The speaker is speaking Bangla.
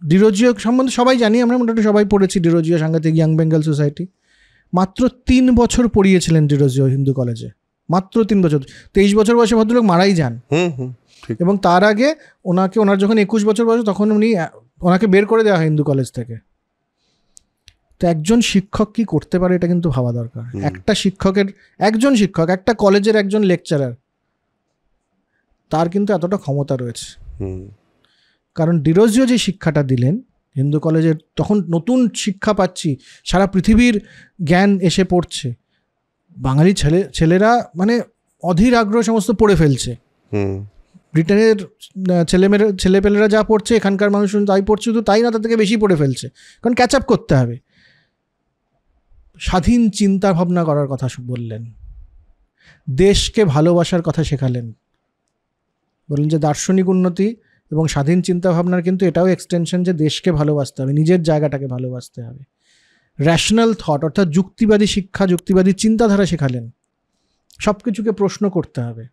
ডিরোজিও সম্বন্ধে সবাই জানি, আমরা মোটামুটি সবাই পড়েছি ডিরোজিও সাংঘাতিক ইয়াং বেঙ্গল সোসাইটি। মাত্র 3 বছর পড়িয়েছিলেন ডিরোজিও হিন্দু কলেজে, মাত্র 3 বছর। 23 বছর বয়সে ভদ্রলোক মারাই যান। এবং তার আগে ওনার যখন 21 বছর বয়স তখন ওনাকে বের করে দেওয়া হয় হিন্দু কলেজ থেকে। তো একজন শিক্ষক কি করতে পারে এটা কিন্তু ভাবা দরকার। একজন শিক্ষক একটা কলেজের একজন লেকচারার, তার কিন্তু এতটা ক্ষমতা রয়েছে। কারণ ডিরোজিও যে শিক্ষাটা দিলেন হিন্দু কলেজের, তখন নতুন শিক্ষা পাচ্ছি, সারা পৃথিবীর জ্ঞান এসে পড়ছে, বাঙালি ছেলেরা মানে অধীর আগ্রহ সমস্ত পড়ে ফেলছে। ব্রিটেনের ছেলেপেলেরা যা পড়ছে এখানকার মানুষজন তাই পড়ছে, শুধু তাই না তার থেকে বেশি পড়ে ফেলছে, কারণ ক্যাচ আপ করতে হবে। স্বাধীন চিন্তা ভাবনা করার কথা বললেন, দেশকে ভালোবাসার কথা শেখালেন, বললেন যে দার্শনিক উন্নতি এবং স্বাধীন চিন্তা ভাবনার কিন্তু এটাও এক্সটেনশন যে দেশকে ভালোবাসতে হবে, নিজের জায়গাটাকে ভালোবাসতে হবে। র্যাশনাল থট অর্থাৎ যুক্তিবাদী শিক্ষা, যুক্তিবাদী চিন্তাধারা শেখালেন, সব কিছুকে প্রশ্ন করতে হবে।